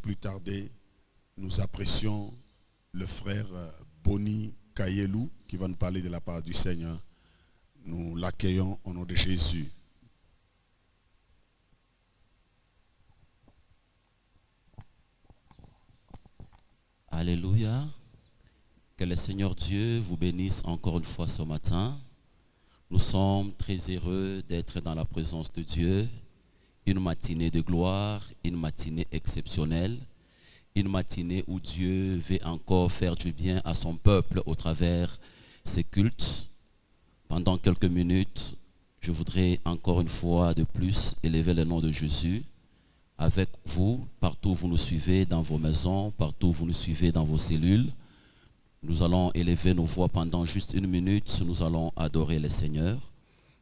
plus tarder, nous apprécions le frère Boni Kayelou qui va nous parler de la part du Seigneur. Nous l'accueillons au nom de Jésus. Alléluia. Que le Seigneur Dieu vous bénisse encore une fois ce matin. Nous sommes très heureux d'être dans la présence de Dieu. Une matinée de gloire, une matinée exceptionnelle, une matinée où Dieu veut encore faire du bien à son peuple au travers ses cultes. Pendant quelques minutes, je voudrais encore une fois de plus élever le nom de Jésus avec vous, partout où vous nous suivez, dans vos maisons, partout où vous nous suivez dans vos cellules. Nous allons élever nos voix pendant juste une minute, nous allons adorer le Seigneur.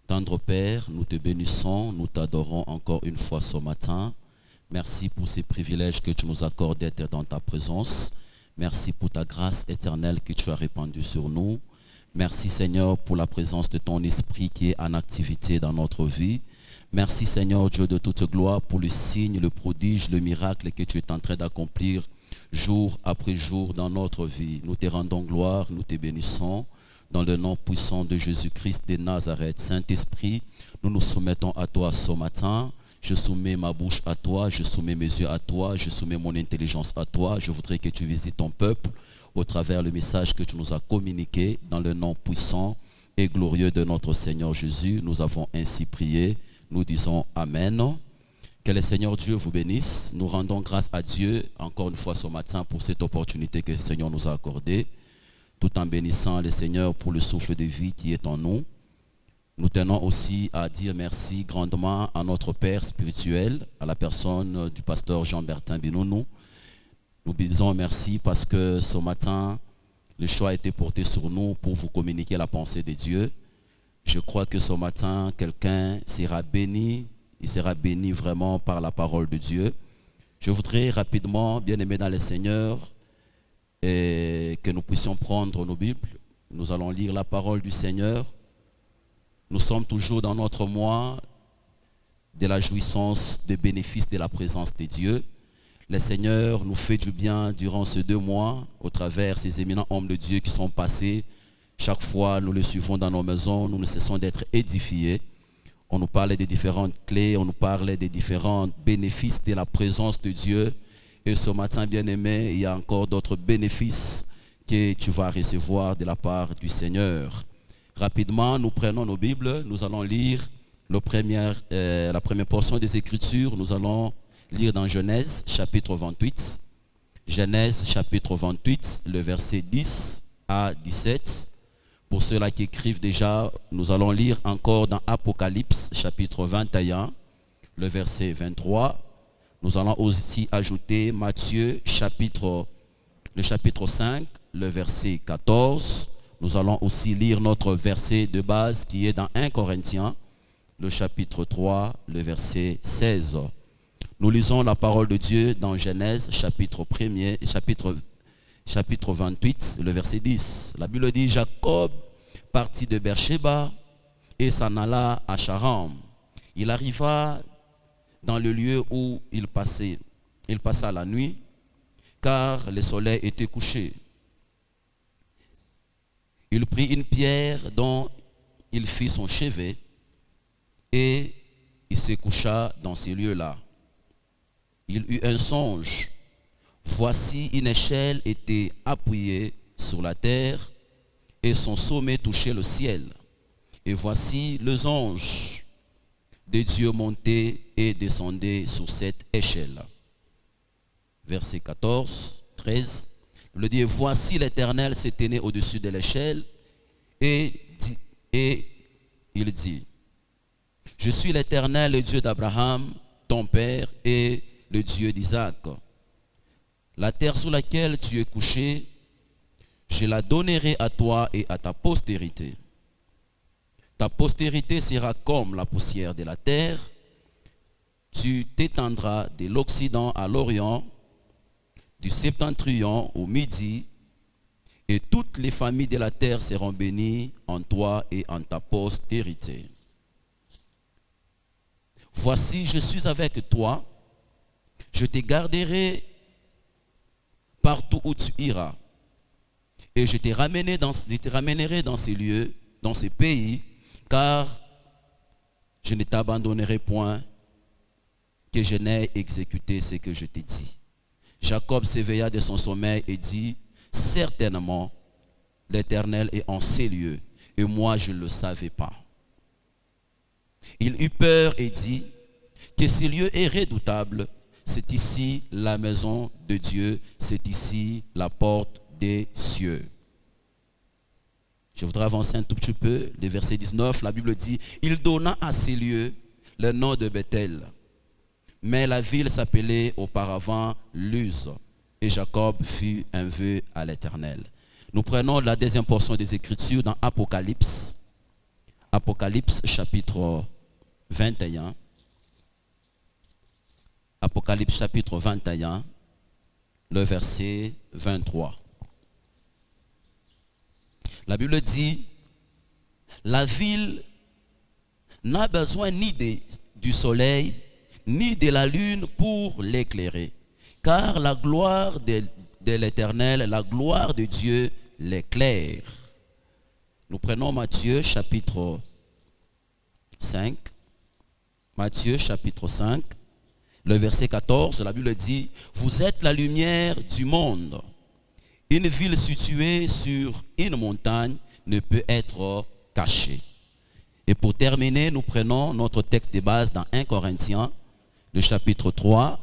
Tendre Père, nous te bénissons, nous t'adorons encore une fois ce matin. Merci pour ces privilèges que tu nous accordes d'être dans ta présence. Merci pour ta grâce éternelle que tu as répandue sur nous. Merci Seigneur pour la présence de ton esprit qui est en activité dans notre vie. Merci Seigneur Dieu de toute gloire pour le signe, le prodige, le miracle que tu es en train d'accomplir jour après jour dans notre vie. Nous te rendons gloire, nous te bénissons. Dans le nom puissant de Jésus-Christ de Nazareth. Saint-Esprit, nous nous soumettons à toi ce matin. Je soumets ma bouche à toi, je soumets mes yeux à toi, je soumets mon intelligence à toi. Je voudrais que tu visites ton peuple au travers le message que tu nous as communiqué dans le nom puissant et glorieux de notre Seigneur Jésus. Nous avons ainsi prié. Nous disons Amen. Que le Seigneur Dieu vous bénisse. Nous rendons grâce à Dieu encore une fois ce matin pour cette opportunité que le Seigneur nous a accordée, tout en bénissant le Seigneur pour le souffle de vie qui est en nous. Nous tenons aussi à dire merci grandement à notre Père spirituel, à la personne du pasteur Jean-Bertin Binounou. Nous disons merci parce que ce matin, le choix a été porté sur nous pour vous communiquer la pensée de Dieu. Je crois que ce matin, quelqu'un sera béni, il sera béni vraiment par la parole de Dieu. Je voudrais rapidement, bien aimé dans le Seigneur, et que nous puissions prendre nos Bibles. Nous allons lire la parole du Seigneur. Nous sommes toujours dans notre mois de la jouissance des bénéfices de la présence de Dieu. Le Seigneur nous fait du bien durant ces 2 mois au travers ces éminents hommes de Dieu qui sont passés. Chaque fois, nous les suivons dans nos maisons, nous ne cessons d'être édifiés. On nous parlait des différentes clés, on nous parlait des différents bénéfices de la présence de Dieu. Et ce matin, bien-aimé, il y a encore d'autres bénéfices que tu vas recevoir de la part du Seigneur. Rapidement, nous prenons nos Bibles, nous allons lire la première portion des Écritures. Nous allons lire dans Genèse, chapitre 28. Genèse, chapitre 28, le verset 10 à 17. Pour ceux-là qui écrivent déjà, nous allons lire encore dans Apocalypse, chapitre 21, le verset 23. Nous allons aussi ajouter Matthieu, le chapitre 5, le verset 14. Nous allons aussi lire notre verset de base qui est dans 1 Corinthiens, le chapitre 3, le verset 16. Nous lisons la parole de Dieu dans Genèse, chapitre 28, le verset 10. La Bible dit, Jacob partit de Beersheba et s'en alla à Charan. Il arriva dans le lieu où il passa la nuit, car le soleil était couché. Il prit une pierre dont il fit son chevet et il se coucha dans ces lieux-là. Il eut un songe. Voici une échelle était appuyée sur la terre et son sommet touchait le ciel. Et voici les anges de Dieu montaient et descendaient sur cette échelle. Verset 14, 13. Le dit, voici l'Éternel se tenait au-dessus de l'échelle et il dit, je suis l'Éternel, le Dieu d'Abraham, ton père, et le Dieu d'Isaac. La terre sur laquelle tu es couché, je la donnerai à toi et à ta postérité. Ta postérité sera comme la poussière de la terre. Tu t'étendras de l'Occident à l'Orient, du septentrion au midi, et toutes les familles de la terre seront bénies en toi et en ta postérité. Voici, je suis avec toi, je te garderai partout où tu iras. Et je te ramènerai dans ces lieux, dans ces pays, car je ne t'abandonnerai point, que je n'ai exécuté ce que je t'ai dit. Jacob s'éveilla de son sommeil et dit, certainement, l'Éternel est en ces lieux, et moi je ne le savais pas. Il eut peur et dit, que ce lieu est redoutable, c'est ici la maison de Dieu, c'est ici la porte des cieux. Je voudrais avancer un tout petit peu, le verset 19, la Bible dit, il donna à ces lieux le nom de Bethel, mais la ville s'appelait auparavant Luz, et Jacob fit un vœu à l'Éternel. Nous prenons la deuxième portion des Écritures dans Apocalypse, Apocalypse chapitre 21. Apocalypse chapitre 21, le verset 23. La Bible dit, la ville n'a besoin ni du soleil, ni de la lune pour l'éclairer, car la gloire de l'Éternel, la gloire de Dieu l'éclaire. Nous prenons Matthieu chapitre 5, Matthieu chapitre 5, le verset 14, la Bible dit, vous êtes la lumière du monde. Une ville située sur une montagne ne peut être cachée. Et pour terminer, nous prenons notre texte de base dans 1 Corinthiens, le chapitre 3,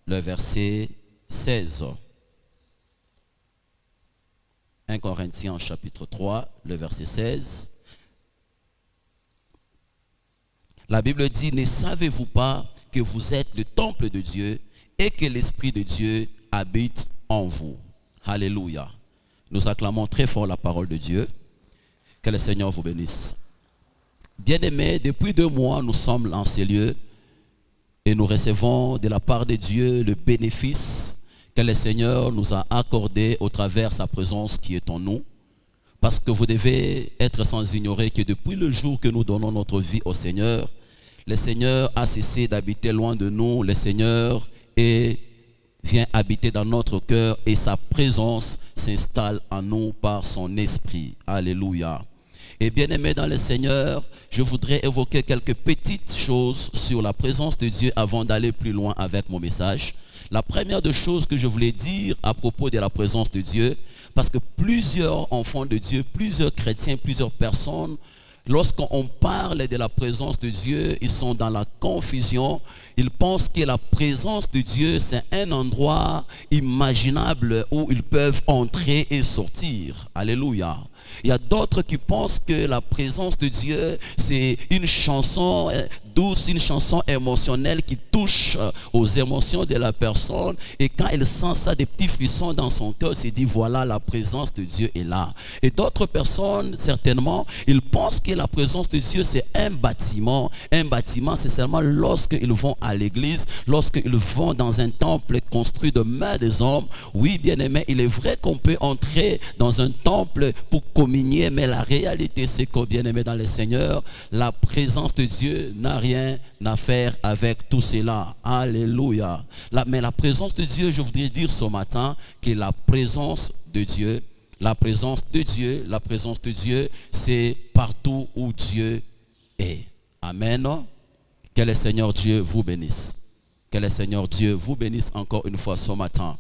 le verset 16. 1 Corinthiens chapitre 3, le verset 16. La Bible dit, ne savez-vous pas que vous êtes le temple de Dieu et que l'Esprit de Dieu habite en vous. Alléluia. Nous acclamons très fort la parole de Dieu. Que le Seigneur vous bénisse. Bien-aimés, depuis 2 mois, nous sommes en ces lieux et nous recevons de la part de Dieu le bénéfice que le Seigneur nous a accordé au travers de sa présence qui est en nous. Parce que vous devez être sans ignorer que depuis le jour que nous donnons notre vie au Seigneur, le Seigneur a cessé d'habiter loin de nous. Le Seigneur vient habiter dans notre cœur et sa présence s'installe en nous par son esprit. Alléluia. Et bien aimé dans le Seigneur, je voudrais évoquer quelques petites choses sur la présence de Dieu avant d'aller plus loin avec mon message. La première des choses que je voulais dire à propos de la présence de Dieu, parce que plusieurs enfants de Dieu, plusieurs chrétiens, plusieurs personnes, lorsqu'on parle de la présence de Dieu, ils sont dans la confusion. Ils pensent que la présence de Dieu, c'est un endroit imaginable où ils peuvent entrer et sortir. Alléluia. Il y a d'autres qui pensent que la présence de Dieu, c'est une chanson douce, une chanson émotionnelle qui touche aux émotions de la personne. Et quand elle sent ça, des petits frissons dans son cœur, il se dit, voilà, la présence de Dieu est là. Et d'autres personnes, certainement, ils pensent que la présence de Dieu, c'est un bâtiment. Un bâtiment, c'est seulement lorsqu'ils vont à l'église, lorsqu'ils vont dans un temple construit de mains des hommes. Oui, bien aimé, il est vrai qu'on peut entrer dans un temple pour communier, mais la réalité, c'est que, bien aimé dans le Seigneur, la présence de Dieu n'a rien à faire avec tout cela. Alléluia. Mais la présence de Dieu, je voudrais dire ce matin que la présence de Dieu, la présence de Dieu, c'est partout où Dieu est. Amen. Que le Seigneur Dieu vous bénisse. Que le Seigneur Dieu vous bénisse encore une fois ce matin.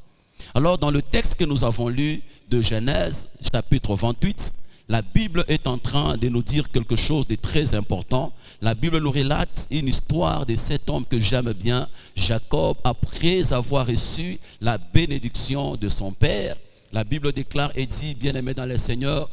Alors, dans le texte que nous avons lu de Genèse, chapitre 28, la Bible est en train de nous dire quelque chose de très important. La Bible nous relate une histoire de cet homme que j'aime bien, Jacob, après avoir reçu la bénédiction de son père. La Bible déclare et dit, bien-aimé dans le Seigneur,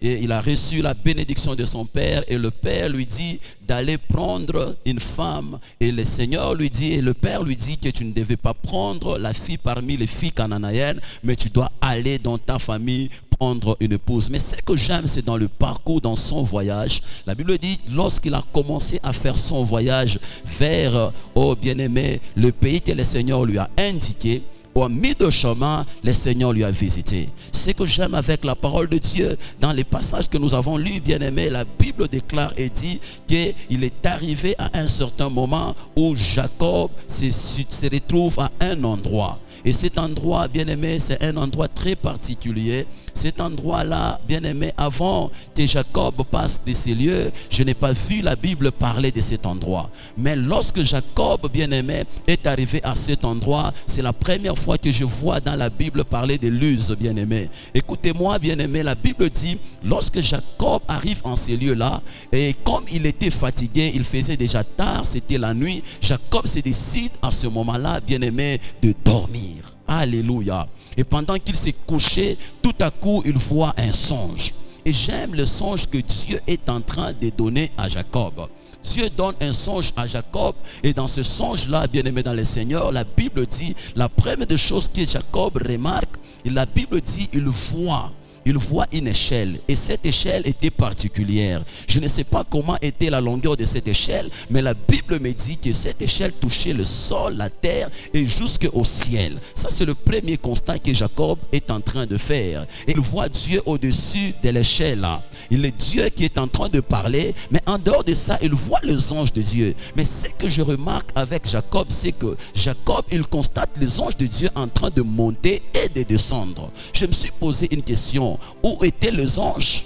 il a reçu la bénédiction de son père et le père lui dit d'aller prendre une femme. Et le Seigneur lui dit, et le père lui dit que tu ne devais pas prendre la fille parmi les filles cananéennes, mais tu dois aller dans ta famille prendre une épouse. Mais ce que j'aime, c'est dans le parcours, dans son voyage. La Bible dit, lorsqu'il a commencé à faire son voyage vers, oh bien-aimé, le pays que le Seigneur lui a indiqué, au milieu de chemin, le Seigneur lui a visité. Ce que j'aime avec la parole de Dieu, dans les passages que nous avons lus, bien aimés, la Bible déclare et dit qu'il est arrivé à un certain moment où Jacob se retrouve à un endroit. Et cet endroit, bien-aimé, c'est un endroit très particulier. Cet endroit-là, bien-aimé, avant que Jacob passe de ces lieux, je n'ai pas vu la Bible parler de cet endroit. Mais lorsque Jacob, bien-aimé, est arrivé à cet endroit, c'est la première fois que je vois dans la Bible parler de Luz, bien-aimé. Écoutez-moi, bien-aimé, la Bible dit, lorsque Jacob arrive en ces lieux-là, et comme il était fatigué, il faisait déjà tard, c'était la nuit, Jacob se décide à ce moment-là, bien-aimé, de dormir. Alléluia. Et pendant qu'il s'est couché, tout à coup, il voit un songe. Et j'aime le songe que Dieu est en train de donner à Jacob. Dieu donne un songe à Jacob. Et dans ce songe-là, bien-aimé dans le Seigneur, la Bible dit, la première des choses que Jacob remarque, la Bible dit, il voit une échelle. Et cette échelle était particulière. Je ne sais pas comment était la longueur de cette échelle, mais la Bible me dit que cette échelle touchait le sol, la terre et jusqu'au ciel. Ça, c'est le premier constat que Jacob est en train de faire. Et il voit Dieu au-dessus de l'échelle. Il est Dieu qui est en train de parler, mais en dehors de ça, il voit les anges de Dieu. Mais ce que je remarque avec Jacob, c'est que Jacob, il constate les anges de Dieu en train de monter et de descendre. Je me suis posé une question. Où étaient les anges?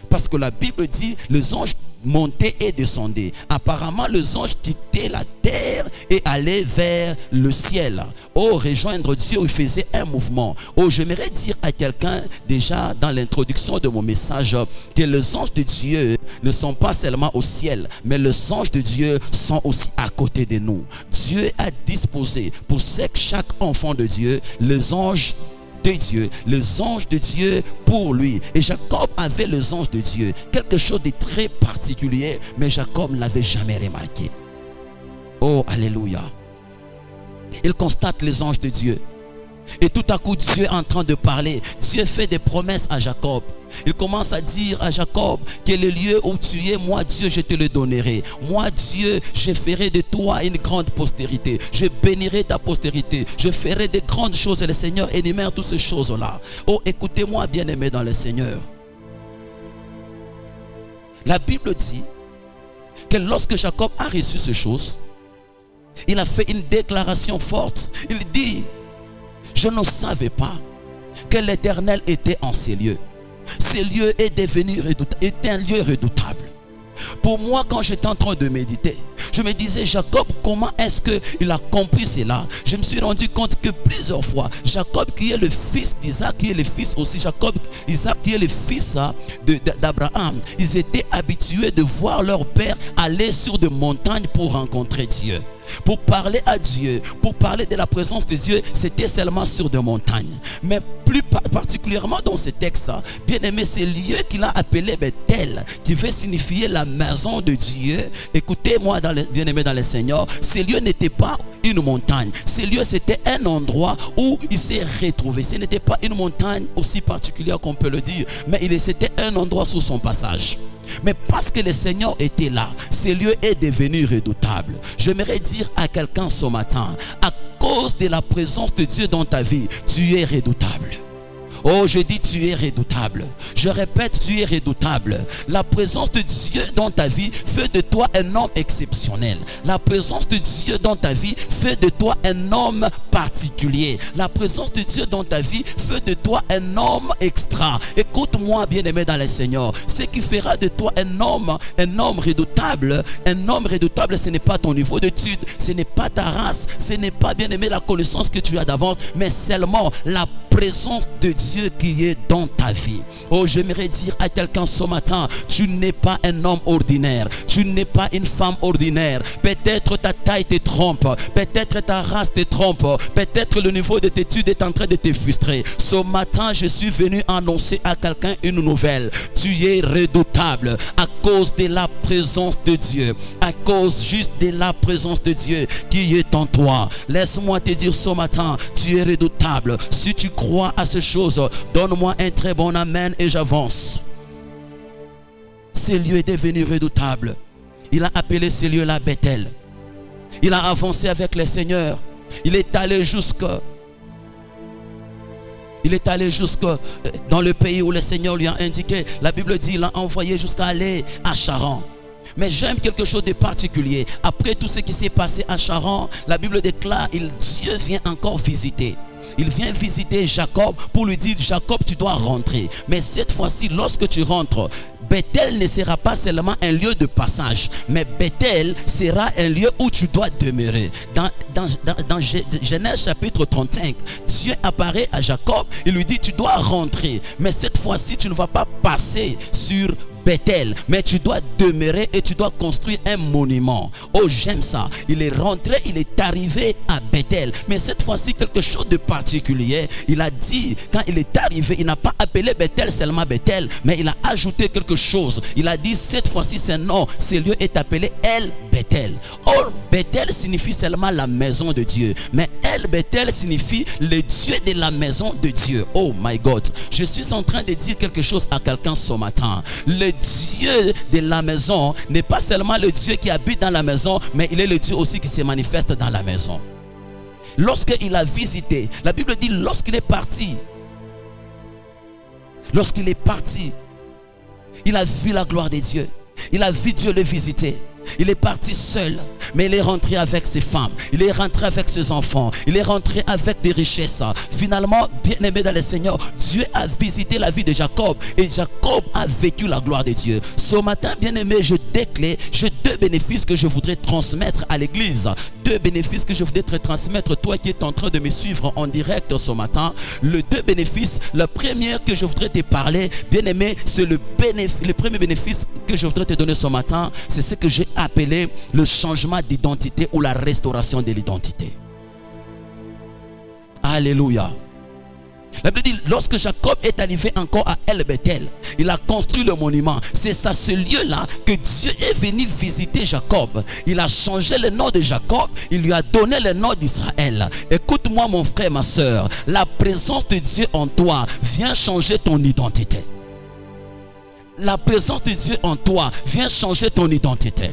Parce que la Bible dit les anges montaient et descendaient. Apparemment, les anges quittaient la terre et allaient vers le ciel. Oh, rejoindre Dieu, il faisait un mouvement. Oh, j'aimerais dire à quelqu'un déjà dans l'introduction de mon message que les anges de Dieu ne sont pas seulement au ciel, mais les anges de Dieu sont aussi à côté de nous. Dieu a disposé pour chaque enfant de Dieu les anges de Dieu, les anges de Dieu pour lui. Et Jacob avait les anges de Dieu, quelque chose de très particulier, mais Jacob ne l'avait jamais remarqué. Oh, alléluia. Il constate les anges de Dieu. Et tout à coup, Dieu est en train de parler. Dieu fait des promesses à Jacob. Il commence à dire à Jacob que le lieu où tu es, moi Dieu, je te le donnerai. Moi Dieu, je ferai de toi une grande postérité. Je bénirai ta postérité. Je ferai de grandes choses. Et le Seigneur énumère toutes ces choses-là. Oh, écoutez-moi, bien-aimés dans le Seigneur. La Bible dit que lorsque Jacob a reçu ces choses, il a fait une déclaration forte. Il dit: je ne savais pas que l'Éternel était en ces lieux. Ces lieux est devenu est un lieu redoutable. Pour moi, quand j'étais en train de méditer, je me disais, Jacob, comment est-ce qu'il a compris cela? Je me suis rendu compte que plusieurs fois, Jacob qui est le fils d'Isaac, qui est le fils aussi, Isaac qui est le fils d'Abraham, ils étaient habitués de voir leur père aller sur des montagnes pour rencontrer Dieu. Pour parler à Dieu, pour parler de la présence de Dieu, c'était seulement sur des montagnes. Mais plus particulièrement dans ce texte, bien aimé, c'est le lieu qu'il a appelé Bethel, qui veut signifier la maison de Dieu. Écoutez-moi, bien aimé dans le Seigneur, ce lieu n'était pas une montagne. Ce lieu, c'était un endroit où il s'est retrouvé. Ce n'était pas une montagne aussi particulière qu'on peut le dire, mais c'était un endroit sous son passage. Mais parce que le Seigneur était là, ce lieu est devenu redoutable. J'aimerais dire à quelqu'un ce matin, à cause de la présence de Dieu dans ta vie, tu es redoutable. Oh, je dis tu es redoutable. Je répète, tu es redoutable. La présence de Dieu dans ta vie fait de toi un homme exceptionnel. La présence de Dieu dans ta vie fait de toi un homme particulier. La présence de Dieu dans ta vie fait de toi un homme extra. Écoute-moi, bien-aimé dans le Seigneur. Ce qui fera de toi un homme redoutable. Un homme redoutable, ce n'est pas ton niveau d'études, ce n'est pas ta race, ce n'est pas, bien-aimé, la connaissance que tu as d'avance, mais seulement la présence de Dieu qui est dans ta vie. Oh, j'aimerais dire à quelqu'un ce matin, tu n'es pas un homme ordinaire, tu n'es pas une femme ordinaire. Peut-être ta taille te trompe, peut-être ta race te trompe, peut-être le niveau de tes études est en train de te frustrer. Ce matin, je suis venu annoncer à quelqu'un une nouvelle. Tu es redoutable à cause de la présence de Dieu, à cause juste de la présence de Dieu qui est en toi. Laisse-moi te dire ce matin, tu es redoutable. Si tu crois à ces choses, donne-moi un très bon amen et j'avance. Ce lieu est devenu redoutable. Il a appelé ce lieu-là Bethel. Il a avancé avec le Seigneur. Il est allé jusque dans le pays où le Seigneur lui a indiqué. La Bible dit, il l'a envoyé jusqu'à aller à Charan. Mais j'aime quelque chose de particulier. Après tout ce qui s'est passé à Charan, la Bible déclare, Dieu vient encore visiter. il vient visiter Jacob pour lui dire, Jacob, tu dois rentrer. Mais cette fois-ci, lorsque tu rentres, Bethel ne sera pas seulement un lieu de passage, mais Bethel sera un lieu où tu dois demeurer. Dans Genèse chapitre 35, Dieu apparaît à Jacob et lui dit, tu dois rentrer. Mais cette fois-ci, tu ne vas pas passer sur Bethel, mais tu dois demeurer et tu dois construire un monument. Oh, j'aime ça. Il est rentré, il est arrivé à Bethel. Mais cette fois-ci, quelque chose de particulier. Il a dit, quand il est arrivé, il n'a pas appelé Bethel seulement Bethel, mais il a ajouté quelque chose. Il a dit, cette fois-ci, ce lieu est appelé El Bethel. Or, Bethel signifie seulement la maison de Dieu. Mais El Bethel signifie le Dieu de la maison de Dieu. Oh my God. Je suis en train de dire quelque chose à quelqu'un ce matin. Le Dieu de la maison n'est pas seulement le Dieu qui habite dans la maison, mais il est le Dieu aussi qui se manifeste dans la maison. Lorsqu'il a visité, la Bible dit lorsqu'il est parti, il a vu la gloire de Dieu. Il a vu Dieu le visiter. Il est parti seul, mais il est rentré avec ses femmes. Il est rentré avec ses enfants. Il est rentré avec des richesses. Finalement, bien-aimé dans le Seigneur, Dieu a visité la vie de Jacob et Jacob a vécu la gloire de Dieu. Ce matin, bien-aimé, je déclare, j'ai deux bénéfices que je voudrais transmettre à l'église. Deux bénéfices que je voudrais te transmettre, toi qui es en train de me suivre en direct ce matin. Le deux bénéfices, le premier que je voudrais te parler, bien-aimé, c'est le premier bénéfice que je voudrais te donner ce matin, c'est ce que j'ai appelé le changement d'identité ou la restauration de l'identité. Alléluia. La Bible dit, lorsque Jacob est arrivé encore à El Bethel, il a construit le monument. C'est à ce lieu-là que Dieu est venu visiter Jacob. Il a changé le nom de Jacob, il lui a donné le nom d'Israël. Écoute-moi mon frère, ma soeur, la présence de Dieu en toi vient changer ton identité. La présence de Dieu en toi vient changer ton identité.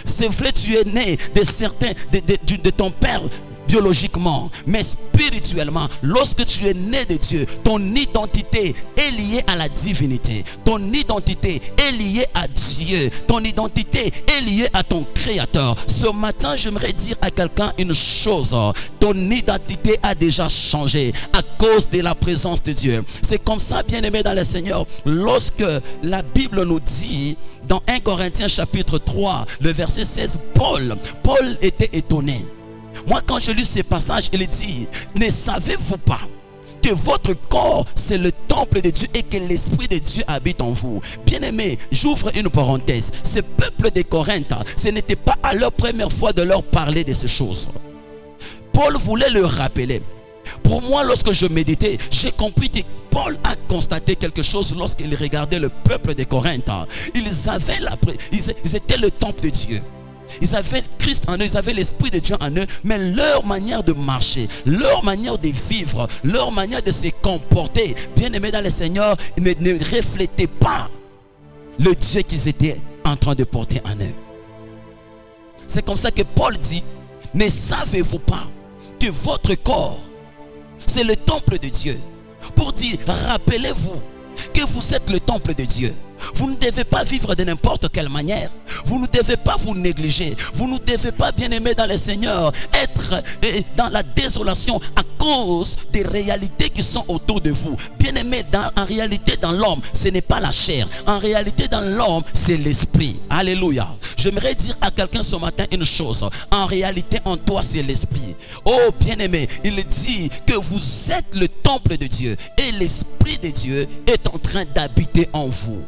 C'est vrai, tu es né de ton père biologiquement, mais spirituellement, lorsque tu es né de Dieu, ton identité est liée à la divinité. Ton identité est liée à Dieu. Ton identité est liée à ton Créateur. Ce matin, j'aimerais dire à quelqu'un une chose. Ton identité a déjà changé à cause de la présence de Dieu. C'est comme ça, bien-aimé dans le Seigneur, lorsque la Bible nous dit dans 1 Corinthiens chapitre 3, le verset 16, Paul était étonné. Moi, quand je lis ce passage, il dit, ne savez-vous pas que votre corps, c'est le temple de Dieu et que l'Esprit de Dieu habite en vous? Bien-aimé, j'ouvre une parenthèse. Ce peuple de Corinthe, ce n'était pas à leur première fois de leur parler de ces choses. Paul voulait leur rappeler. Pour moi, lorsque je méditais, j'ai compris que Paul a constaté quelque chose lorsqu'il regardait le peuple de Corinthe. Ils étaient le temple de Dieu. Ils avaient Christ en eux, ils avaient l'Esprit de Dieu en eux, mais leur manière de marcher, leur manière de vivre, leur manière de se comporter, bien-aimés dans le Seigneur, ne reflétait pas le Dieu qu'ils étaient en train de porter en eux. C'est comme ça que Paul dit, ne savez-vous pas que votre corps, c'est le temple de Dieu? Pour dire, rappelez-vous que vous êtes le temple de Dieu. Vous ne devez pas vivre de n'importe quelle manière. Vous ne devez pas vous négliger. Vous ne devez pas, bien-aimés dans le Seigneur, être dans la désolation à cause des réalités qui sont autour de vous. Bien-aimés, en réalité, dans l'homme, ce n'est pas la chair. En réalité, dans l'homme, c'est l'esprit. Alléluia. J'aimerais dire à quelqu'un ce matin une chose. En réalité, en toi, c'est l'esprit. Oh, bien-aimé, il dit que vous êtes le temple de Dieu et l'Esprit de Dieu est en train d'habiter en vous.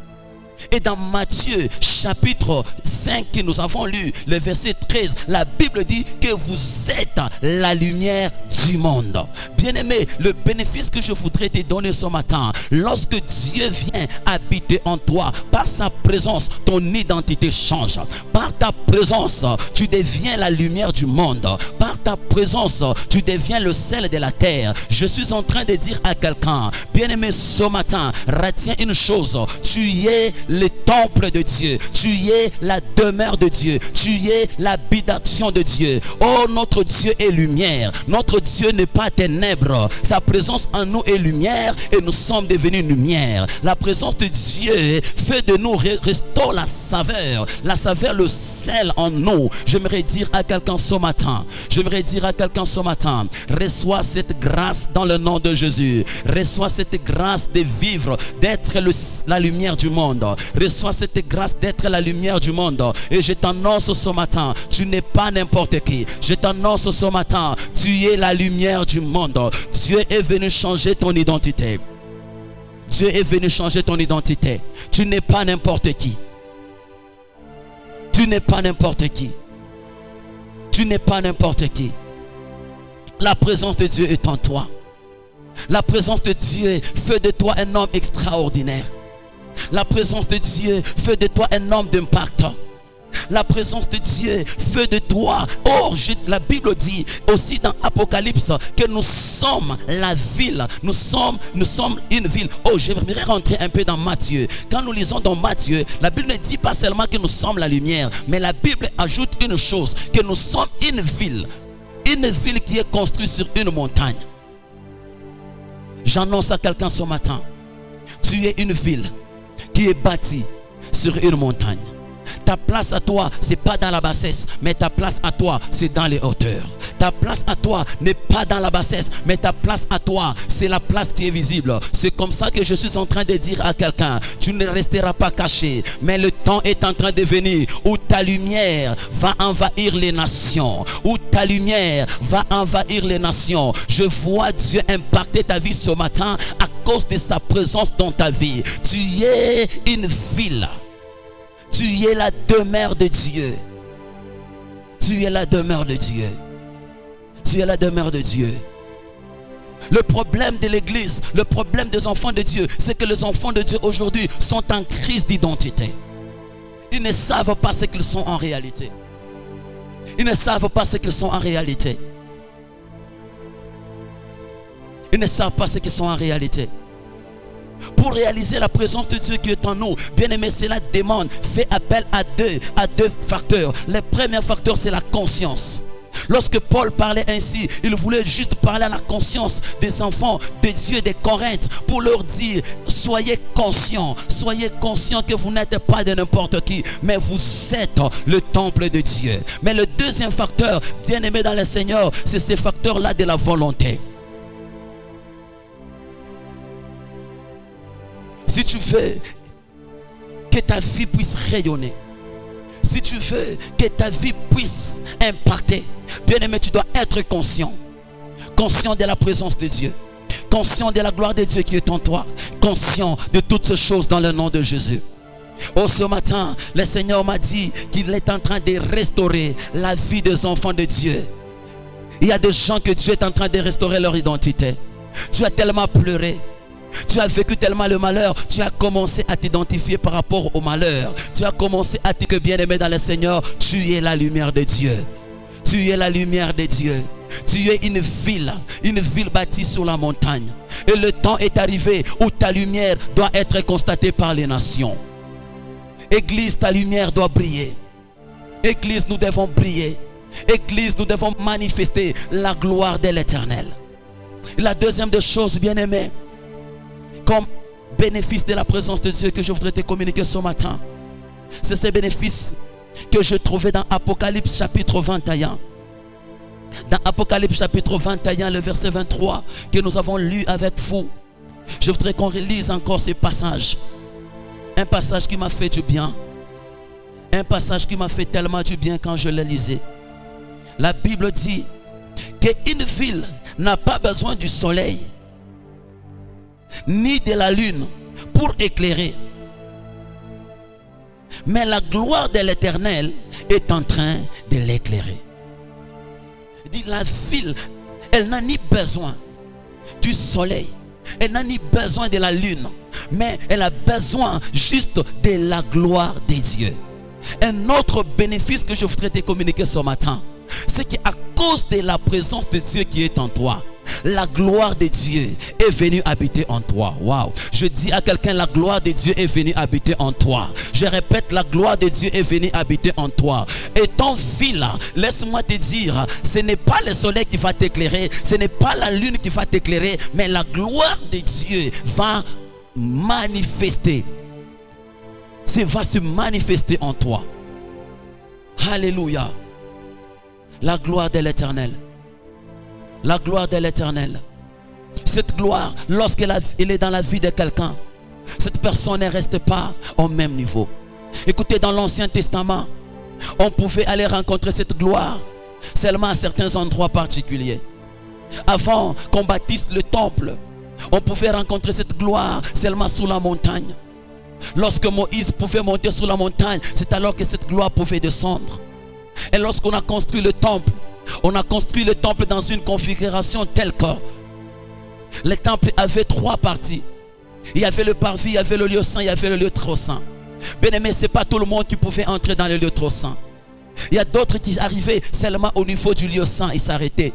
Et dans Matthieu chapitre 5 que nous avons lu, le verset 13, la Bible dit que vous êtes la lumière du monde. Bien-aimé, le bénéfice que je voudrais te donner ce matin, lorsque Dieu vient habiter en toi, par sa présence, ton identité change. Par ta présence, tu deviens la lumière du monde. Par ta présence, tu deviens le sel de la terre. Je suis en train de dire à quelqu'un, bien-aimé, ce matin, retiens une chose, tu es le temple de Dieu, tu es la demeure de Dieu, tu es l'habitation de Dieu. Oh, notre Dieu est lumière, notre Dieu n'est pas ténèbres. Sa présence en nous est lumière et nous sommes devenus lumière. La présence de Dieu fait de nous, restaure la saveur, le sel en nous. J'aimerais dire à quelqu'un ce matin, j'aimerais dire à quelqu'un ce matin, reçois cette grâce dans le nom de Jésus. Reçois cette grâce de vivre, d'être la lumière du monde. Reçois cette grâce d'être la lumière du monde. Et je t'annonce ce matin, tu n'es pas n'importe qui. Je t'annonce ce matin, tu es la lumière du monde. Dieu est venu changer ton identité. Dieu est venu changer ton identité. Tu n'es pas n'importe qui. Tu n'es pas n'importe qui. Tu n'es pas n'importe qui. La présence de Dieu est en toi. La présence de Dieu fait de toi un homme extraordinaire. La présence de Dieu fait de toi un homme d'impact. La présence de Dieu fait de toi. La Bible dit aussi dans Apocalypse que nous sommes la ville. Nous sommes une ville. J'aimerais rentrer un peu dans Matthieu. Quand nous lisons dans Matthieu, la Bible ne dit pas seulement que nous sommes la lumière, mais la Bible ajoute une chose, que nous sommes une ville. Une ville qui est construite sur une montagne. J'annonce à quelqu'un ce matin, tu es une ville qui est bâtie sur une montagne. Ta place à toi, ce n'est pas dans la bassesse, mais ta place à toi, c'est dans les hauteurs. Ta place à toi n'est pas dans la bassesse, mais ta place à toi, c'est la place qui est visible. C'est comme ça que je suis en train de dire à quelqu'un, tu ne resteras pas caché, mais le temps est en train de venir où ta lumière va envahir les nations. Où ta lumière va envahir les nations. Je vois Dieu impacter ta vie ce matin à cause de sa présence dans ta vie. Tu es une ville. Tu es la demeure de Dieu. Tu es la demeure de Dieu. Tu es la demeure de Dieu. Le problème de l'église, le problème des enfants de Dieu, c'est que les enfants de Dieu aujourd'hui sont en crise d'identité. Ils ne savent pas ce qu'ils sont en réalité. Ils ne savent pas ce qu'ils sont en réalité. Ils ne savent pas ce qu'ils sont en réalité. Pour réaliser la présence de Dieu qui est en nous, bien aimé, cela demande, fait appel à deux facteurs. Le premier facteur, c'est la conscience. Lorsque Paul parlait ainsi, il voulait juste parler à la conscience des enfants de Dieu de Corinthe pour leur dire, soyez conscients que vous n'êtes pas de n'importe qui, mais vous êtes le temple de Dieu. Mais le deuxième facteur, bien aimé dans le Seigneur, c'est ce facteur-là de la volonté. Si tu veux que ta vie puisse rayonner, si tu veux que ta vie puisse impacter, bien aimé, tu dois être conscient. Conscient de la présence de Dieu. Conscient de la gloire de Dieu qui est en toi. Conscient de toutes ces choses dans le nom de Jésus. Ce matin, le Seigneur m'a dit qu'il est en train de restaurer la vie des enfants de Dieu. Il y a des gens que Dieu est en train de restaurer leur identité. Tu as tellement pleuré. Tu as vécu tellement le malheur, tu as commencé à t'identifier par rapport au malheur. Tu as commencé à dire que bien aimé dans le Seigneur, tu es la lumière de Dieu. Tu es la lumière de Dieu. Tu es une ville bâtie sur la montagne. Et le temps est arrivé où ta lumière doit être constatée par les nations. Église, ta lumière doit briller. Église, nous devons briller. Église, nous devons manifester la gloire de l'Éternel. La deuxième des choses, bien aimé, comme bénéfice de la présence de Dieu que je voudrais te communiquer ce matin, c'est ces bénéfices que je trouvais dans Apocalypse chapitre 21. Dans Apocalypse chapitre 21, le verset 23 que nous avons lu avec vous. Je voudrais qu'on relise encore ce passage. Un passage qui m'a fait du bien. Un passage qui m'a fait tellement du bien quand je le lisais. La Bible dit qu'une ville n'a pas besoin du soleil ni de la lune pour éclairer. Mais la gloire de l'Éternel est en train de l'éclairer. Il dit la ville, elle n'a ni besoin du soleil, elle n'a ni besoin de la lune, mais elle a besoin juste de la gloire de Dieu. Un autre bénéfice que je voudrais te communiquer ce matin, c'est qu'à cause de la présence de Dieu qui est en toi, la gloire de Dieu est venue habiter en toi. Wow. Je dis à quelqu'un, la gloire de Dieu est venue habiter en toi. Je répète, la gloire de Dieu est venue habiter en toi. Et ton ville, laisse-moi te dire, ce n'est pas le soleil qui va t'éclairer, ce n'est pas la lune qui va t'éclairer, mais la gloire de Dieu va manifester. Ça va se manifester en toi. Alléluia. La gloire de l'Éternel. La gloire de l'Éternel. Cette gloire, lorsqu'elle est dans la vie de quelqu'un, cette personne ne reste pas au même niveau. Écoutez, dans l'Ancien Testament, on pouvait aller rencontrer cette gloire seulement à certains endroits particuliers. Avant qu'on bâtisse le temple, on pouvait rencontrer cette gloire seulement sous la montagne. Lorsque Moïse pouvait monter sur la montagne, c'est alors que cette gloire pouvait descendre. Et lorsqu'on a construit le temple, on a construit le temple dans une configuration telle que le temple avait 3 parties. Il y avait le parvis, il y avait le lieu saint, il y avait le lieu trop saint. Bien aimé, ce n'est pas tout le monde qui pouvait entrer dans le lieu trop saint. Il y a d'autres qui arrivaient seulement au niveau du lieu saint et s'arrêtaient.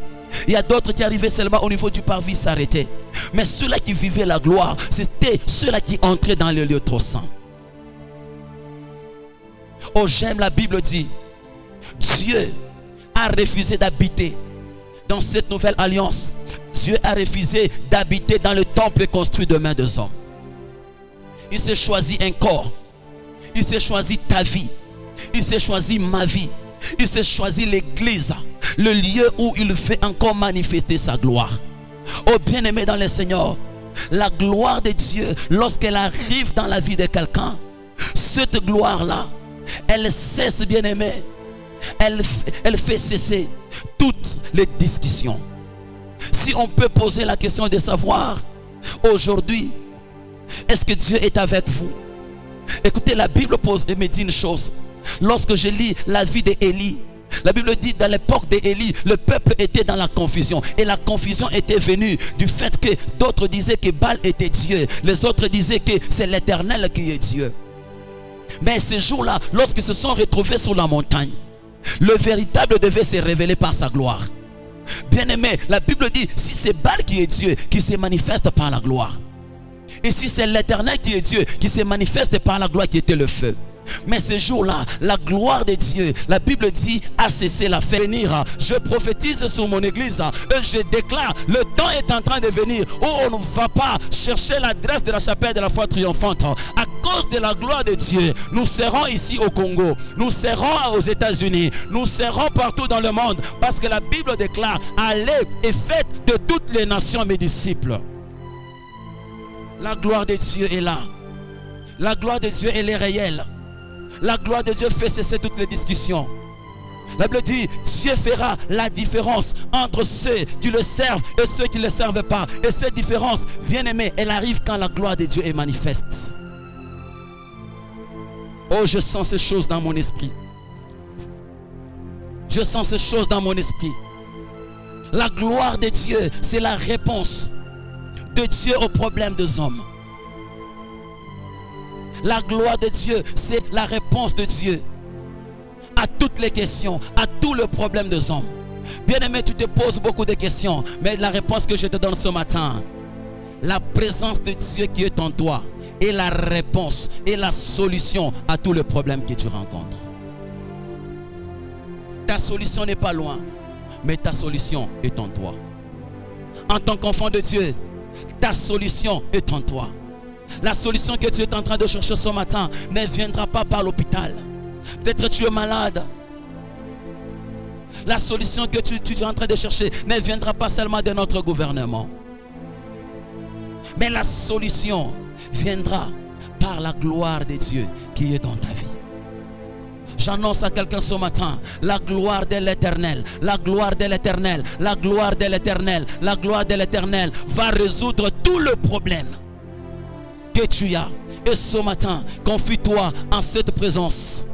Il y a d'autres qui arrivaient seulement au niveau du parvis, s'arrêtaient. Mais ceux-là qui vivaient la gloire, c'était ceux-là qui entraient dans le lieu trop saint. Oh, j'aime, la Bible dit, Dieu a refusé d'habiter dans cette nouvelle alliance. Dieu a refusé d'habiter dans le temple construit de mains des hommes. Il s'est choisi un corps. Il s'est choisi ta vie. Il s'est choisi ma vie. Il s'est choisi l'église, le lieu où il fait encore manifester sa gloire. Oh bien-aimé dans le Seigneur, la gloire de Dieu, lorsqu'elle arrive dans la vie de quelqu'un, cette gloire-là, elle cesse, bien-aimé, elle fait cesser toutes les discussions. Si on peut poser la question de savoir, aujourd'hui, est-ce que Dieu est avec vous? Écoutez, la Bible pose et me dit une chose. Lorsque je lis la vie d'Élie, la Bible dit dans l'époque d'Élie, le peuple était dans la confusion. Et la confusion était venue du fait que d'autres disaient que Baal était Dieu. Les autres disaient que c'est l'Éternel qui est Dieu. Mais ces jours-là, lorsqu'ils se sont retrouvés sur la montagne, le véritable devait se révéler par sa gloire. Bien-aimé, la Bible dit, si c'est Baal qui est Dieu, qui se manifeste par la gloire. Et si c'est l'Éternel qui est Dieu, qui se manifeste par la gloire qui était le feu. Mais ce jour-là, la gloire de Dieu, la Bible dit, a cessé la faire venir. Je prophétise sur mon église et je déclare, le temps est en train de venir où on ne va pas chercher l'adresse de la chapelle de la foi triomphante. À cause de la gloire de Dieu, nous serons ici au Congo, nous serons aux États-Unis, nous serons partout dans le monde, parce que la Bible déclare, allez et faites de toutes les nations mes disciples. La gloire de Dieu est là. La gloire de Dieu, elle est réelle. La gloire de Dieu fait cesser toutes les discussions. La Bible dit, Dieu fera la différence entre ceux qui le servent et ceux qui ne le servent pas. Et cette différence, bien aimé, elle arrive quand la gloire de Dieu est manifeste. Oh, je sens ces choses dans mon esprit. Je sens ces choses dans mon esprit. La gloire de Dieu, c'est la réponse de Dieu aux problèmes des hommes. La gloire de Dieu, c'est la réponse de Dieu à toutes les questions, à tous les problèmes des hommes. Bien-aimé, tu te poses beaucoup de questions, mais la réponse que je te donne ce matin, la présence de Dieu qui est en toi est la réponse et la solution à tous les problèmes que tu rencontres. Ta solution n'est pas loin, mais ta solution est en toi. En tant qu'enfant de Dieu, ta solution est en toi. La solution que tu es en train de chercher ce matin ne viendra pas par l'hôpital. Peut-être tu es malade. La solution que tu es en train de chercher ne viendra pas seulement de notre gouvernement. Mais la solution viendra par la gloire de Dieu qui est dans ta vie. J'annonce à quelqu'un ce matin, la gloire de l'Éternel, la gloire de l'Éternel, la gloire de l'Éternel, la gloire de l'Éternel va résoudre tout le problème que tu as. Et ce matin, confie-toi en cette présence.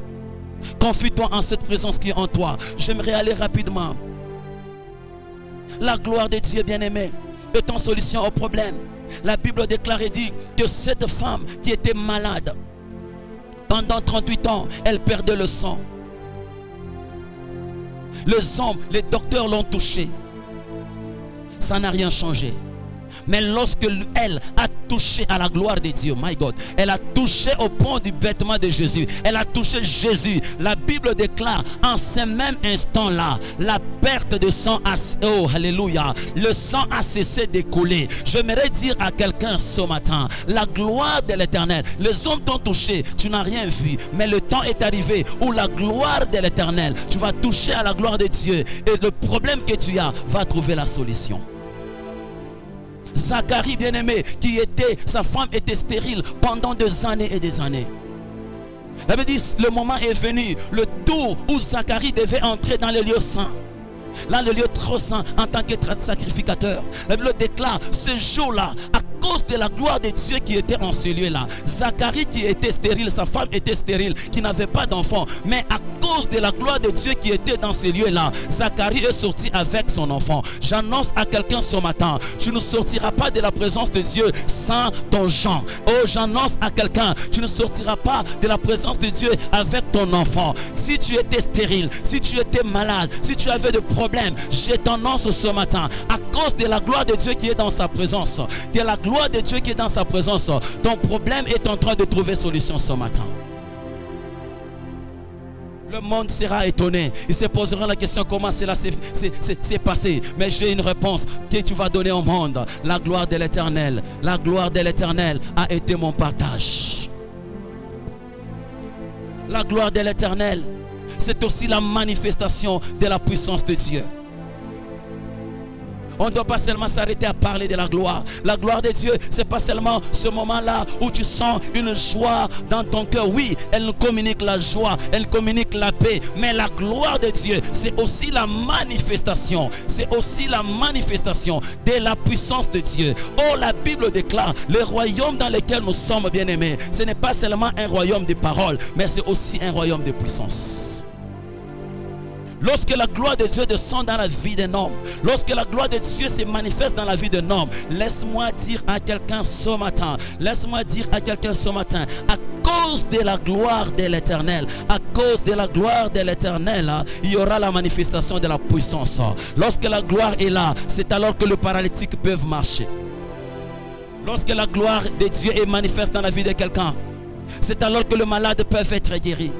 Confie-toi en cette présence qui est en toi. J'aimerais aller rapidement. La gloire de Dieu, bien-aimé, est en solution au problème. La Bible déclare et dit que cette femme qui était malade, pendant 38 ans, elle perdait le sang. Les hommes, les docteurs l'ont touchée. Ça n'a rien changé. Mais lorsque elle a touché à la gloire de Dieu. My God. Elle a touché au pont du vêtement de Jésus. Elle a touché Jésus. La Bible déclare en ce même instant-là, la perte de sang a... Oh, alléluia. Le sang a cessé de couler. J'aimerais dire à quelqu'un ce matin, la gloire de l'Éternel. Les hommes t'ont touché, tu n'as rien vu. Mais le temps est arrivé où la gloire de l'Éternel, tu vas toucher à la gloire de Dieu. Et le problème que tu as va trouver la solution. Zacharie, bien-aimé, sa femme était stérile pendant des années et des années. La Bible dit, le moment est venu, le tour où Zacharie devait entrer dans le lieu saint. Là, le lieu trop saint en tant que sacrificateur. La Bible déclare, ce jour-là, à cause de la gloire de Dieu qui était en ce lieu-là, Zacharie qui était stérile, sa femme était stérile, qui n'avait pas d'enfant, mais à cause de la gloire de Dieu qui était dans ce lieu-là, Zacharie est sorti avec son enfant. J'annonce à quelqu'un ce matin, tu ne sortiras pas de la présence de Dieu sans ton Jean. Oh, j'annonce à quelqu'un, tu ne sortiras pas de la présence de Dieu avec ton enfant. Si tu étais stérile, si tu étais malade, si tu avais des problèmes, je t'annonce ce matin, à cause de la gloire de Dieu qui est dans sa présence, de la gloire de Dieu qui est dans sa présence, ton problème est en train de trouver solution ce matin. Le monde sera étonné. Il se posera la question comment cela s'est passé. Mais j'ai une réponse que tu vas donner au monde. La gloire de l'Éternel. La gloire de l'Éternel a été mon partage. La gloire de l'Éternel, c'est aussi la manifestation de la puissance de Dieu. On ne doit pas seulement s'arrêter à parler de la gloire. La gloire de Dieu, c'est pas seulement ce moment-là où tu sens une joie dans ton cœur. Oui, elle nous communique la joie, elle communique la paix. Mais la gloire de Dieu, c'est aussi la manifestation. C'est aussi la manifestation de la puissance de Dieu. Oh, la Bible déclare, le royaume dans lequel nous sommes bien-aimés, ce n'est pas seulement un royaume de paroles, mais c'est aussi un royaume de puissance. Lorsque la gloire de Dieu descend dans la vie d'un homme, lorsque la gloire de Dieu se manifeste dans la vie d'un homme, laisse-moi dire à quelqu'un ce matin, à cause de la gloire de l'Éternel, à cause de la gloire de l'Éternel, il y aura la manifestation de la puissance. Lorsque la gloire est là, c'est alors que les paralytiques peuvent marcher. Lorsque la gloire de Dieu est manifeste dans la vie de quelqu'un, c'est alors que le malade peut être guéri.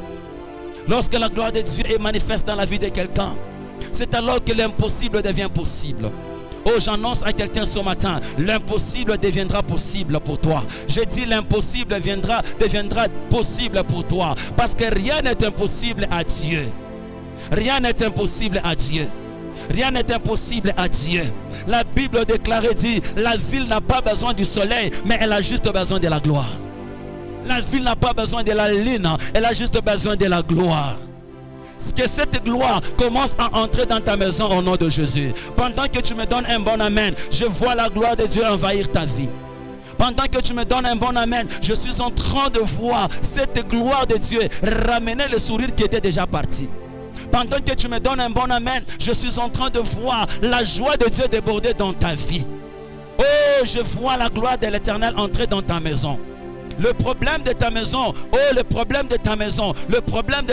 Lorsque la gloire de Dieu est manifeste dans la vie de quelqu'un, c'est alors que l'impossible devient possible. Oh, j'annonce à quelqu'un ce matin, l'impossible deviendra possible pour toi. Je dis l'impossible deviendra possible pour toi. Parce que rien n'est impossible à Dieu. Rien n'est impossible à Dieu. Rien n'est impossible à Dieu. La Bible déclarée dit, la ville n'a pas besoin du soleil, mais elle a juste besoin de la gloire. La ville n'a pas besoin de la lune, elle a juste besoin de la gloire. Que cette gloire commence à entrer dans ta maison au nom de Jésus. Pendant que tu me donnes un bon amen, je vois la gloire de Dieu envahir ta vie. Pendant que tu me donnes un bon amen, je suis en train de voir cette gloire de Dieu ramener le sourire qui était déjà parti. Pendant que tu me donnes un bon amen, je suis en train de voir la joie de Dieu déborder dans ta vie. Oh, je vois la gloire de l'Éternel entrer dans ta maison. Le problème de ta maison, le problème de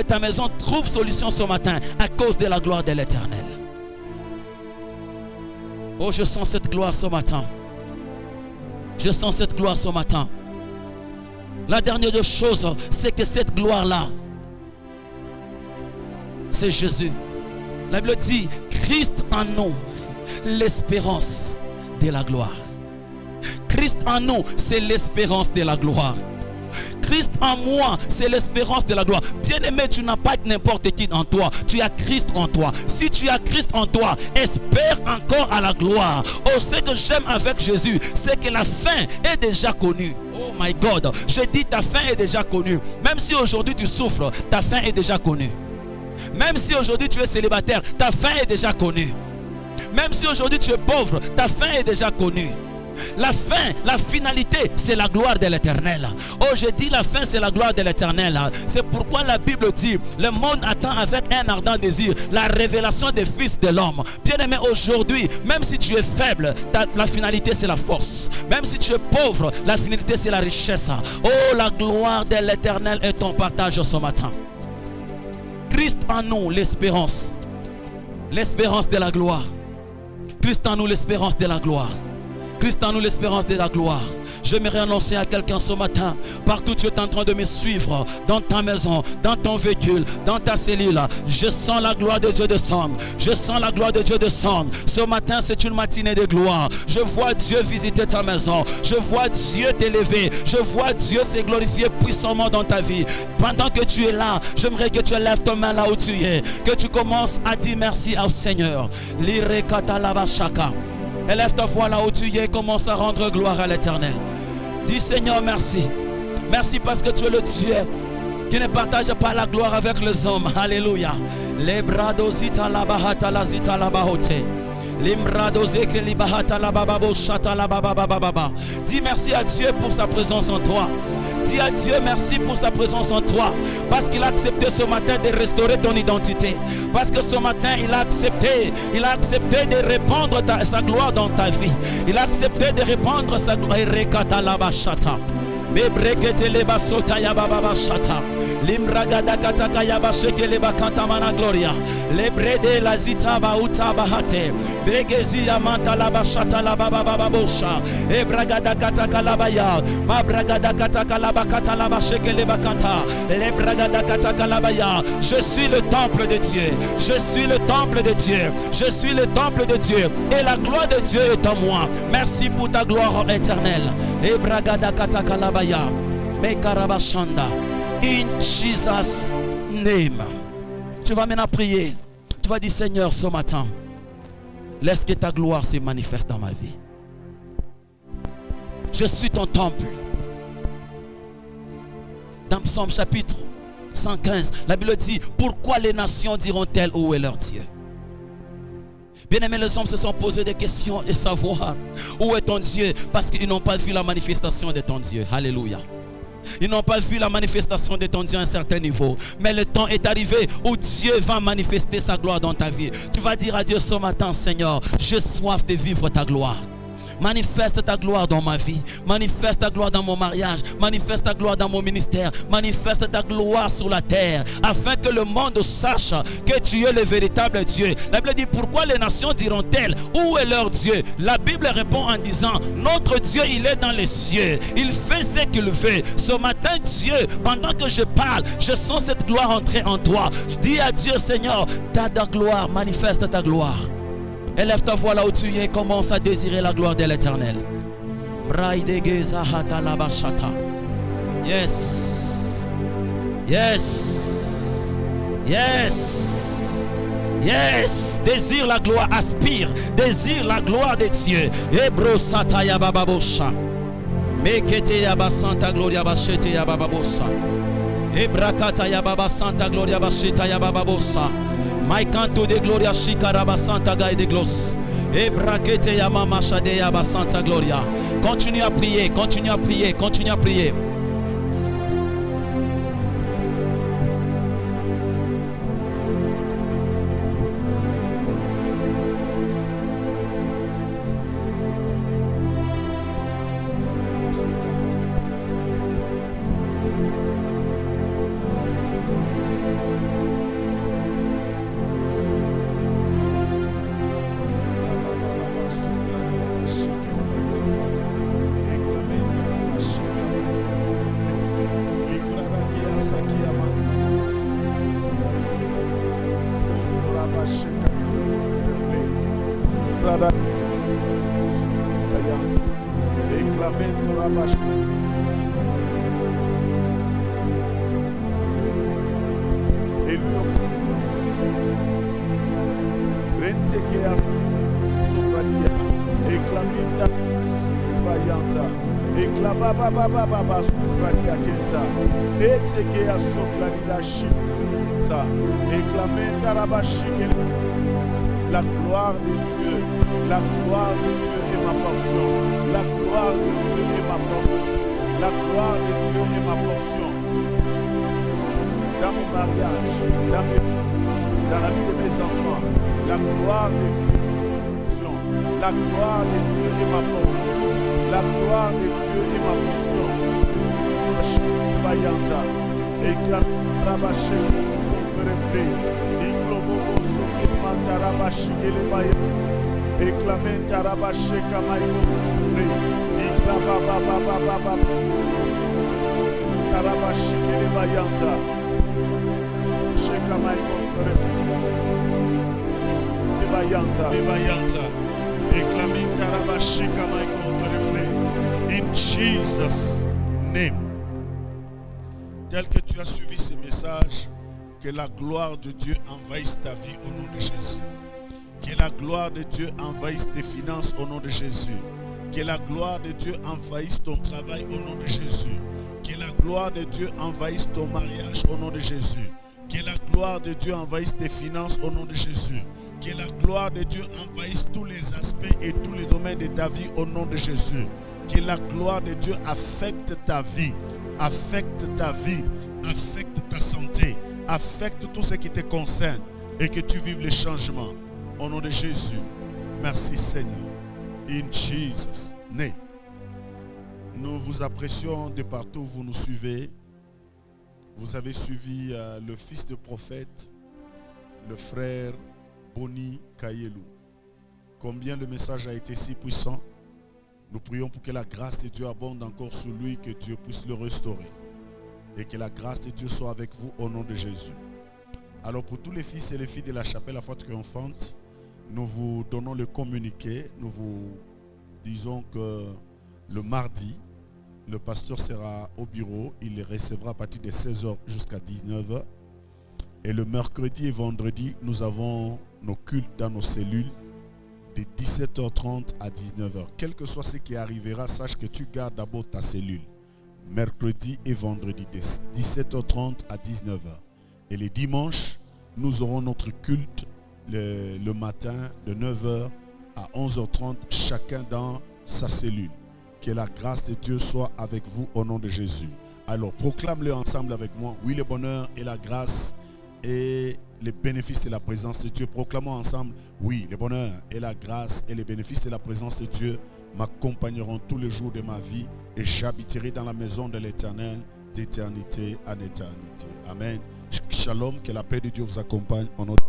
ta maison trouve solution ce matin à cause de la gloire de l'Éternel. Oh, je sens cette gloire ce matin. Je sens cette gloire ce matin. La dernière chose, c'est que cette gloire-là, c'est Jésus. La Bible dit, Christ en nous, l'espérance de la gloire. Christ en nous, c'est l'espérance de la gloire. Christ en moi, c'est l'espérance de la gloire. Bien-aimé, tu n'as pas n'importe qui en toi. Tu as Christ en toi. Si tu as Christ en toi, espère encore à la gloire. Oh, ce que j'aime avec Jésus, c'est que la fin est déjà connue. Oh my God, je dis ta fin est déjà connue. Même si aujourd'hui tu souffres, ta fin est déjà connue. Même si aujourd'hui tu es célibataire, ta fin est déjà connue. Même si aujourd'hui tu es pauvre, ta fin est déjà connue. La fin, la finalité, c'est la gloire de l'Éternel. Oh, je dis la fin, c'est la gloire de l'Éternel. C'est pourquoi la Bible dit, le monde attend avec un ardent désir la révélation des fils de l'homme. Bien-aimé, aujourd'hui, même si tu es faible, la finalité, c'est la force. Même si tu es pauvre, la finalité, c'est la richesse. Oh, la gloire de l'Éternel est ton partage ce matin. Christ en nous, l'espérance. L'espérance de la gloire. Christ en nous, l'espérance de la gloire. Christ en nous, l'espérance de la gloire. J'aimerais annoncer à quelqu'un ce matin, partout tu es en train de me suivre, dans ta maison, dans ton véhicule, dans ta cellule, je sens la gloire de Dieu descendre. Je sens la gloire de Dieu descendre. Ce matin, c'est une matinée de gloire. Je vois Dieu visiter ta maison. Je vois Dieu t'élever. Je vois Dieu se glorifier puissamment dans ta vie. Pendant que tu es là, j'aimerais que tu lèves ta main là où tu es. Que tu commences à dire merci au Seigneur. Élève ta voix là où tu es et commence à rendre gloire à l'Éternel. Dis Seigneur merci. Merci parce que tu es le Dieu qui ne partage pas la gloire avec les hommes. Alléluia. Les bradosita la bahata la zita la bahote. Limradoseke li bahata la bababo shata la bababa. Dis merci à Dieu pour sa présence en toi. Dis à Dieu merci pour sa présence en toi. Parce qu'il a accepté ce matin de restaurer ton identité. Parce que ce matin il a accepté de répandre sa gloire dans ta vie. Il a accepté de répandre sa gloire. Rekata la bashata. Me brekete le basota ya bababa shata. Limragada kataka ya basheke le bakanta mana gloria. Le brede la zita bauta bahate. Bregezi ya manta la bashata la bababa bosha. E bragada kataka la baya. Ma bragada kataka la bakata la basheke le bakanta. Le bragada kataka la baya. Je suis le temple de Dieu. Je suis le temple de Dieu. Je suis le temple de Dieu. Et la gloire de Dieu est en moi. Merci pour ta gloire éternelle. E bragada kataka la baya. Me karabashanda. In Jesus' name. Tu vas maintenant prier. Tu vas dire Seigneur ce matin, laisse que ta gloire se manifeste dans ma vie. Je suis ton temple. Dans Psaume chapitre 115, la Bible dit, pourquoi les nations diront-elles où est leur Dieu? Bien-aimés, les hommes se sont posés des questions et savoir où est ton Dieu, parce qu'ils n'ont pas vu la manifestation de ton Dieu. Alléluia. Ils n'ont pas vu la manifestation de ton Dieu à un certain niveau. Mais le temps est arrivé où Dieu va manifester sa gloire dans ta vie. Tu vas dire à Dieu ce matin, Seigneur, j'ai soif de vivre ta gloire. Manifeste ta gloire dans ma vie. Manifeste ta gloire dans mon mariage. Manifeste ta gloire dans mon ministère. Manifeste ta gloire sur la terre. Afin que le monde sache que tu es le véritable Dieu. La Bible dit, pourquoi les nations diront-elles, où est leur Dieu? La Bible répond en disant, notre Dieu il est dans les cieux. Il fait ce qu'il veut. Ce matin Dieu, pendant que je parle, je sens cette gloire entrer en toi. Je dis à Dieu, Seigneur, ta gloire, manifeste ta gloire. Élève ta voix là où tu es, commence à désirer la gloire de l'Éternel. Yes. Yes. Yes. Yes. Désire la gloire, aspire. Désire la gloire de Dieu. Ebro sataya bababosha. Mekete yaba santa gloria bashete yaba babosa. Ebrakata yaba santa gloria basheta yaba babosa. My canto de gloria shikaraba santa gaï de gloss. Et braquete ya mama shade ya ba santa gloria. Continue à prier, continue à prier, continue à prier. La gloire de Dieu, la gloire de Dieu est ma portion. La gloire de Dieu est ma portion. La gloire de Dieu est ma portion. Dans mon mariage, dans la vie de mes enfants, la gloire de Dieu. La gloire de Dieu est ma portion. La gloire de Dieu est ma portion. Bayanta, éclate Rabaché, Iklobobo Soki Mantarabashi Kelebaya, Éclamenta Rabaché Kamaïko, In Jesus' name. Tel que tu as suivi ce message, que la gloire de Dieu envahisse ta vie au nom de Jésus. Que la gloire de Dieu envahisse tes finances au nom de Jésus. Que la gloire de Dieu envahisse ton travail au nom de Jésus. Que la gloire de Dieu envahisse ton mariage au nom de Jésus. Que la gloire de Dieu envahisse tes finances au nom de Jésus. Que la gloire de Dieu envahisse tous les aspects et tous les domaines de ta vie au nom de Jésus. Que la gloire de Dieu affecte ta vie, affecte ta santé, affecte tout ce qui te concerne et que tu vives les changements. Au nom de Jésus, merci Seigneur. In Jesus' name. Nous vous apprécions de partout où vous nous suivez. Vous avez suivi le fils de prophète, le frère Boni Kayelou. Combien le message a été si puissant. Nous prions pour que la grâce de Dieu abonde encore sur lui, que Dieu puisse le restaurer. Et que la grâce de Dieu soit avec vous au nom de Jésus. Alors pour tous les fils et les filles de la chapelle La Foi Triomphante, nous vous donnons le communiqué. Nous vous disons que le mardi, le pasteur sera au bureau. Il les recevra à partir de 16h jusqu'à 19h. Et le mercredi et vendredi, nous avons nos cultes dans nos cellules de 17h30 à 19h. Quel que soit ce qui arrivera, sache que tu gardes d'abord ta cellule. Mercredi et vendredi de 17h30 à 19h. Et les dimanches, nous aurons notre culte le matin de 9h à 11h30, chacun dans sa cellule. Que la grâce de Dieu soit avec vous au nom de Jésus. Alors proclame-le ensemble avec moi. Oui, le bonheur et la grâce et les bénéfices de la présence de Dieu. Proclamons ensemble. Oui, le bonheur et la grâce et les bénéfices de la présence de Dieu m'accompagneront tous les jours de ma vie et j'habiterai dans la maison de l'Éternel d'éternité en éternité. Amen. Shalom, que la paix de Dieu vous accompagne. En notre